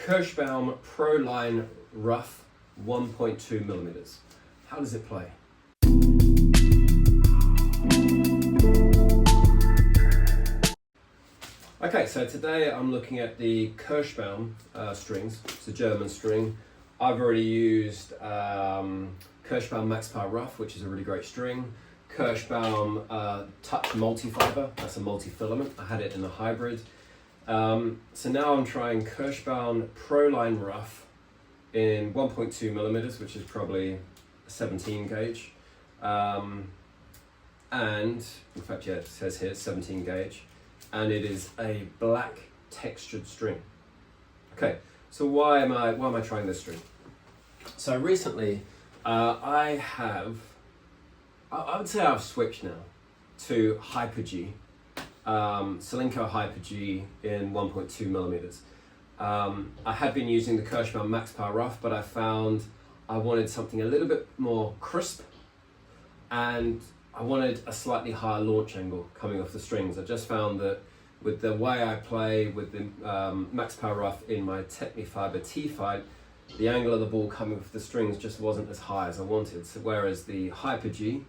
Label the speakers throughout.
Speaker 1: Kirschbaum Pro Line Rough 1.2 millimeters. How does it play? Okay, so today I'm looking at the Kirschbaum strings. It's a German string. I've already used Kirschbaum Max Power Rough, which is a really great string. Kirschbaum Touch Multi-Fiber, that's a multi-filament. I had it in a hybrid. So now I'm trying Kirschbaum Pro Line Rough in 1.2 millimeters, which is probably a 17 gauge. And in fact, yeah, it says here 17 gauge. And it is a black textured string. Okay, so why am I trying this string? So recently, I would say I've switched now to Hyper G, Solinco Hyper G in 1.2 millimeters. I had been using the Kirschbaum Max Power Rough, but I found I wanted something a little bit more crisp, and I wanted a slightly higher launch angle coming off the strings. I just found that with the way I play with the Max Power Rough in my Technifiber T-Fight, the angle of the ball coming off the strings just wasn't as high as I wanted. So whereas the Hyper G,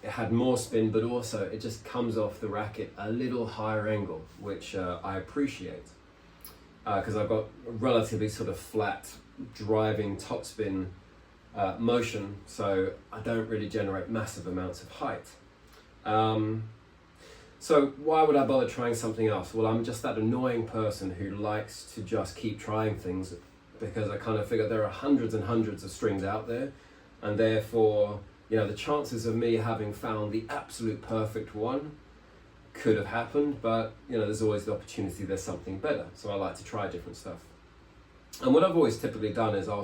Speaker 1: it had more spin, but also it just comes off the racket a little higher angle, which I appreciate because I've got a relatively sort of flat driving topspin motion, so I don't really generate massive amounts of height. So why would I bother trying something else? Well, I'm just that annoying person who likes to just keep trying things because I kind of figure there are hundreds and hundreds of strings out there, and therefore, you know, the chances of me having found the absolute perfect one could have happened, but you know, there's always the opportunity there's something better. So I like to try different stuff. And what I've always typically done is I'll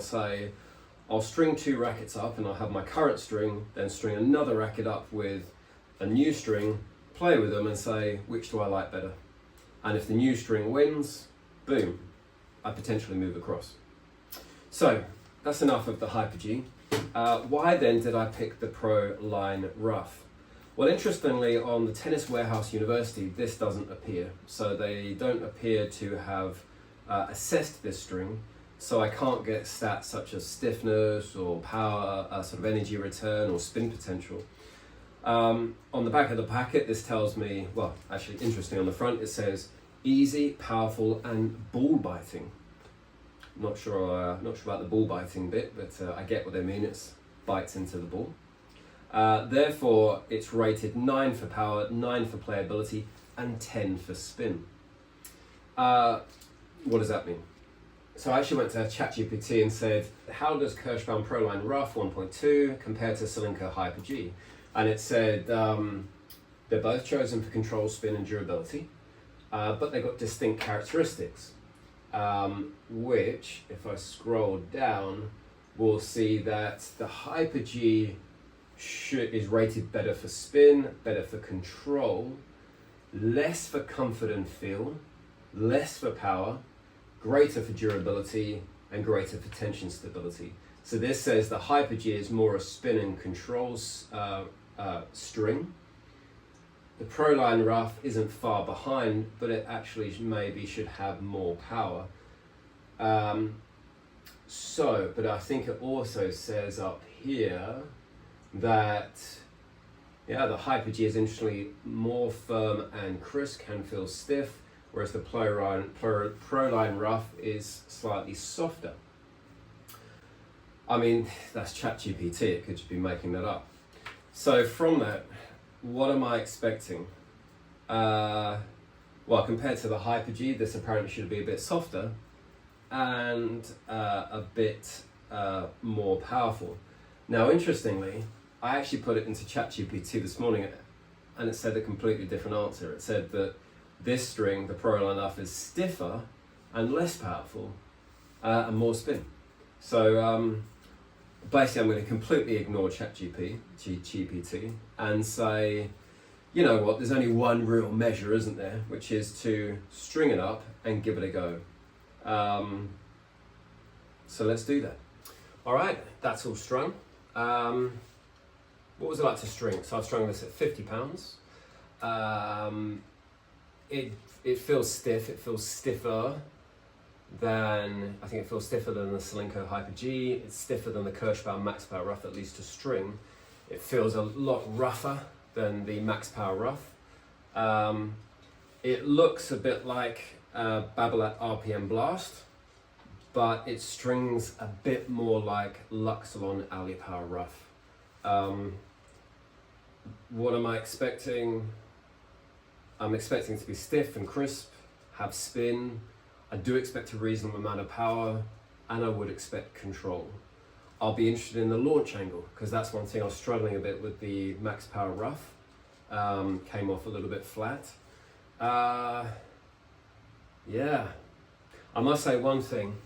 Speaker 1: string 2 rackets up and I'll have my current string, then string another racket up with a new string, play with them and say, which do I like better? And if the new string wins, boom, I potentially move across. So that's enough of the Hyper G. Why then did I pick the Pro Line Rough? Well, interestingly, on the Tennis Warehouse University, this doesn't appear. So they don't appear to have assessed this string. So I can't get stats such as stiffness or power, sort of energy return or spin potential. On the back of the packet, this tells me, well, actually interesting on the front, it says easy, powerful, and ball biting. Not sure about the ball biting bit, but I get what they mean. It's bites into the ball. Therefore, it's rated 9 for power, 9 for playability, and 10 for spin. What does that mean? So I actually went to ChatGPT and said, how does Kirschbaum Pro Line Rough 1.2 compare to Solinco Hyper G? And it said they're both chosen for control, spin, and durability, but they've got distinct characteristics, which, if I scroll down, we'll see that the Hyper G is rated better for spin, better for control, less for comfort and feel, less for power, greater for durability, and greater for tension stability. So this says the Hyper G is more a spin and controls string. The Pro Line Rough isn't far behind, but it actually maybe should have more power. But I think it also says up here that, yeah, the Hyper G is interestingly more firm and crisp, can feel stiff, whereas the Pro Line Rough is slightly softer. I mean, that's ChatGPT, it could just be making that up. So from that, what am I expecting? Well, compared to the Hyper G, this apparently should be a bit softer and a bit more powerful. Now, interestingly, I actually put it into ChatGPT this morning and it said a completely different answer. It said that this string, the Pro Line Rough, is stiffer and less powerful and more spin. So basically I'm going to completely ignore ChatGPT and say, you know what, there's only one real measure, isn't there, which is to string it up and give it a go. So let's do that. All right, that's all strung. What was it like to string? So I've strung this at 50 pounds. It feels stiff, it feels stiffer than, I think it feels stiffer than the Solinco Hyper G. It's stiffer than the Kirschbaum Max Power Rough, at least to string. It feels a lot rougher than the Max Power Rough. It looks a bit like Babolat RPM Blast, but it strings a bit more like Luxolon Ali Power Rough. What am I expecting? I'm expecting to be stiff and crisp, have spin. I do expect a reasonable amount of power, and I would expect control. I'll be interested in the launch angle, because that's one thing I was struggling a bit with the Max Power Rough. Came off a little bit flat. Yeah, I must say one thing.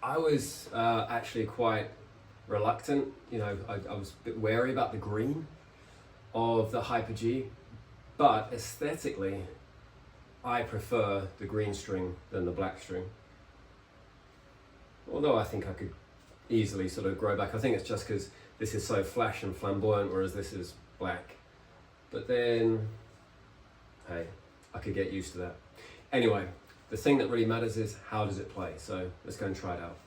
Speaker 1: I was actually quite reluctant, you know, I was a bit wary about the green of the Hyper G, but aesthetically, I prefer the green string than the black string. Although I think I could easily sort of grow back. I think it's just because this is so flash and flamboyant, whereas this is black. But then, hey, I could get used to that. Anyway, the thing that really matters is how does it play? So let's go and try it out.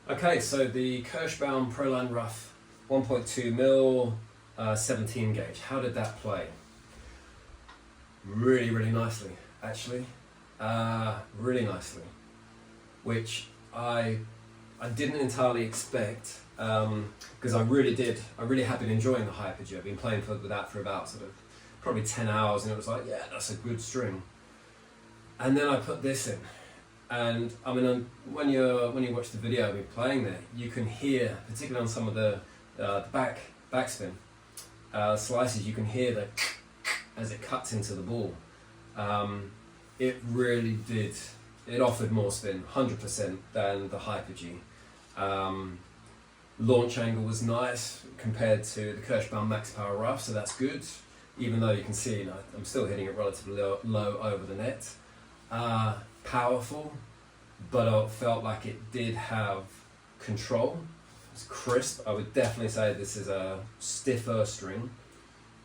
Speaker 1: Okay, so the Kirschbaum Pro Line Rough 1.2 mil 17 gauge. How did that play? Really, really nicely, actually. Really nicely, which I didn't entirely expect, because I really have been enjoying the Hyper G. I've been playing with that for about sort of probably 10 hours, and it was like, yeah, that's a good string. And then I put this in. And I mean, when you watch the video of me playing there, you can hear, particularly on some of the backspin slices, you can hear the as it cuts into the ball. It really did. It offered more spin, 100%, than the Hyper G. Launch angle was nice compared to the Kirschbaum Max Power Rough, so that's good. Even though you can see, you know, I'm still hitting it relatively low over the net. Powerful, but I felt like it did have control. It's crisp. I would definitely say this is a stiffer string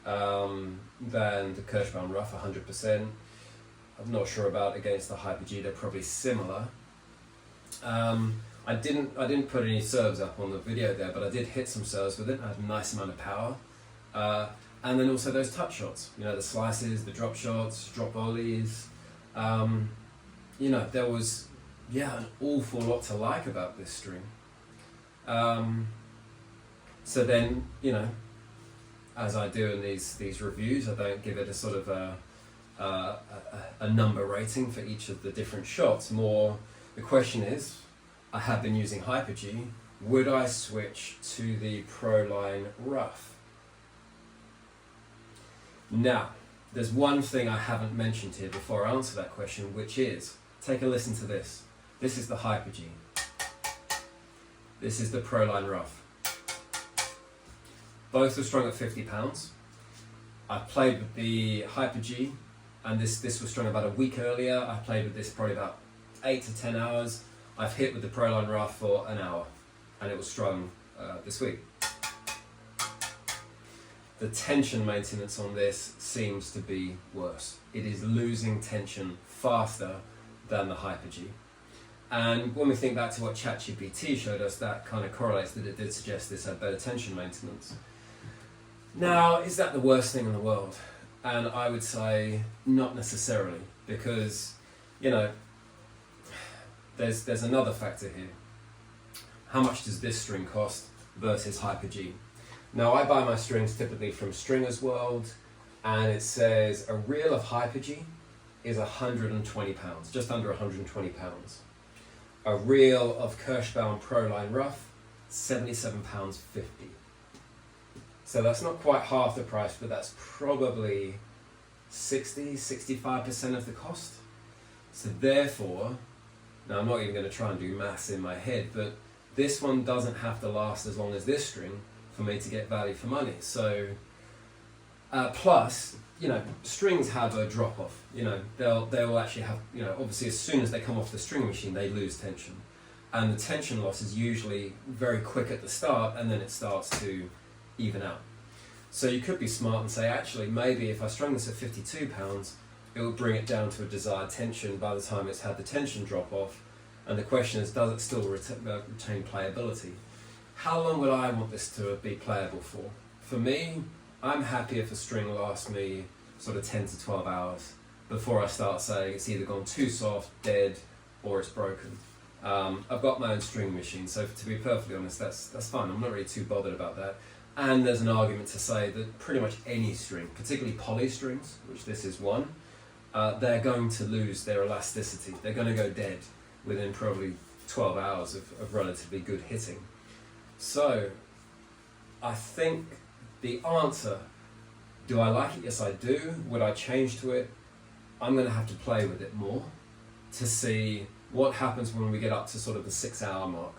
Speaker 1: than the Kirschbaum Rough, 100%. I'm not sure about against the Hyper G. They're probably similar. I didn't put any serves up on the video there, but I did hit some serves with it. I had a nice amount of power. And then also those touch shots, you know, the slices, the drop shots, drop volleys. You know, there was, yeah, an awful lot to like about this string. So then, you know, as I do in these reviews, I don't give it a sort of a number rating for each of the different shots. More, the question is, I have been using Hyper G, would I switch to the Pro Line Rough? Now, there's one thing I haven't mentioned here before I answer that question, which is, take a listen to this. This is the Hyper G. This is the Pro Line Rough. Both are strung at 50 pounds. I played with the Hyper G, and this was strung about a week earlier. I played with this probably about 8 to 10 hours. I've hit with the Pro Line Rough for an hour, and it was strung this week. The tension maintenance on this seems to be worse. It is losing tension faster than the Hyper G. And when we think back to what ChatGPT showed us, that kind of correlates that it did suggest this had better tension maintenance. Now, is that the worst thing in the world? And I would say not necessarily, because, you know, there's another factor here. How much does this string cost versus Hyper G? Now, I buy my strings typically from Stringer's World, and it says a reel of Hyper G is £120, just under £120. A reel of Kirschbaum Pro Line Rough, £77.50. So that's not quite half the price, but that's probably 65% of the cost. So therefore, now I'm not even going to try and do maths in my head, but this one doesn't have to last as long as this string for me to get value for money. So, plus, you know, strings have a drop off. You know, they'll actually have, you know, obviously as soon as they come off the string machine, they lose tension, and the tension loss is usually very quick at the start, and then it starts to even out. So you could be smart and say, actually, maybe if I strung this at 52 pounds, it will bring it down to a desired tension by the time it's had the tension drop off. And the question is, does it still retain playability? How long would I want this to be playable for? For me, I'm happy if a string lasts me sort of 10 to 12 hours before I start saying it's either gone too soft, dead, or it's broken. I've got my own string machine, so to be perfectly honest, that's fine. I'm not really too bothered about that. And there's an argument to say that pretty much any string, particularly poly strings, which this is one, they're going to lose their elasticity. They're going to go dead within probably 12 hours of relatively good hitting. So, I think the answer, do I like it? Yes, I do. Would I change to it? I'm going to have to play with it more to see what happens when we get up to sort of the 6 hour mark.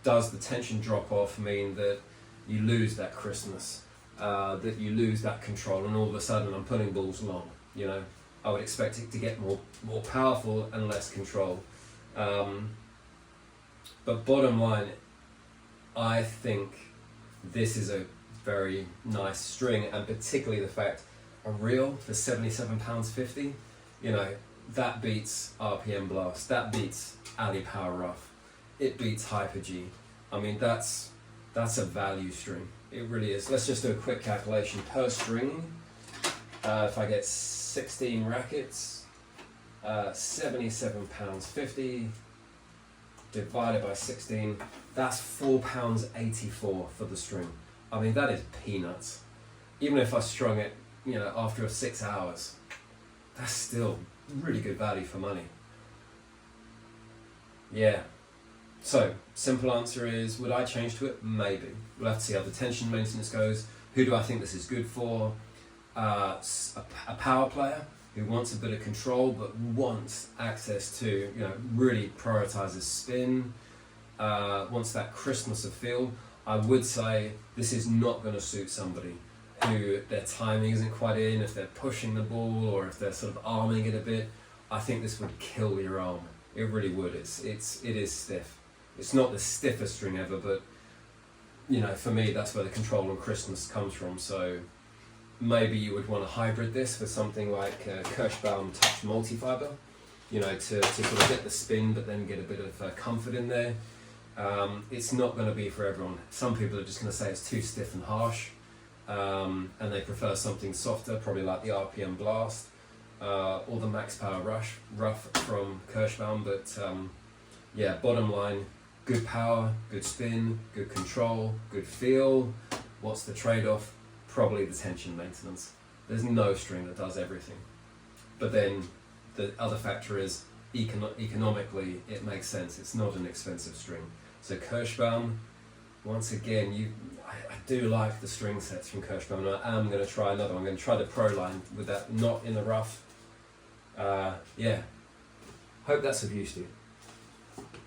Speaker 1: Does the tension drop off mean that you lose that crispness, that you lose that control, and all of a sudden I'm pulling balls long? You know, I would expect it to get more powerful and less control. But bottom line, I think this is a very nice string, and particularly the fact a reel for £77.50, you know, that beats RPM Blast, that beats Ali Power Rough, it beats Hyper G. I mean, that's a value string. It really is. Let's just do a quick calculation per string. If I get 16 rackets, £77.50 divided by 16, that's £4.84 for the string. I mean, that is peanuts. Even if I strung it, you know, after 6 hours, that's still really good value for money. Yeah. So, simple answer is, would I change to it? Maybe. We'll have to see how the tension maintenance goes. Who do I think this is good for? A power player who wants a bit of control but wants access to, you know, really prioritizes spin, wants that crispness of feel. I would say this is not going to suit somebody who their timing isn't quite in, if they're pushing the ball or if they're sort of arming it a bit. I think this would kill your arm. It really would. It is stiff. It's not the stiffest string ever, but you know, for me, that's where the control and crispness comes from. So maybe you would want to hybrid this with something like Kirschbaum Touch Multifiber, you know, to sort of get the spin, but then get a bit of comfort in there. It's not going to be for everyone. Some people are just going to say it's too stiff and harsh, and they prefer something softer, probably like the RPM Blast or the Max Power Rough from Kirschbaum. But yeah, bottom line, good power, good spin, good control, good feel. What's the trade-off? Probably the tension maintenance. There's no string that does everything. But then the other factor is economically it makes sense. It's not an expensive string. So Kirschbaum, once again, I do like the string sets from Kirschbaum, and I am going to try another one. I'm going to try the Pro Line with that knot in the rough. Yeah,
Speaker 2: Hope that's of use to you.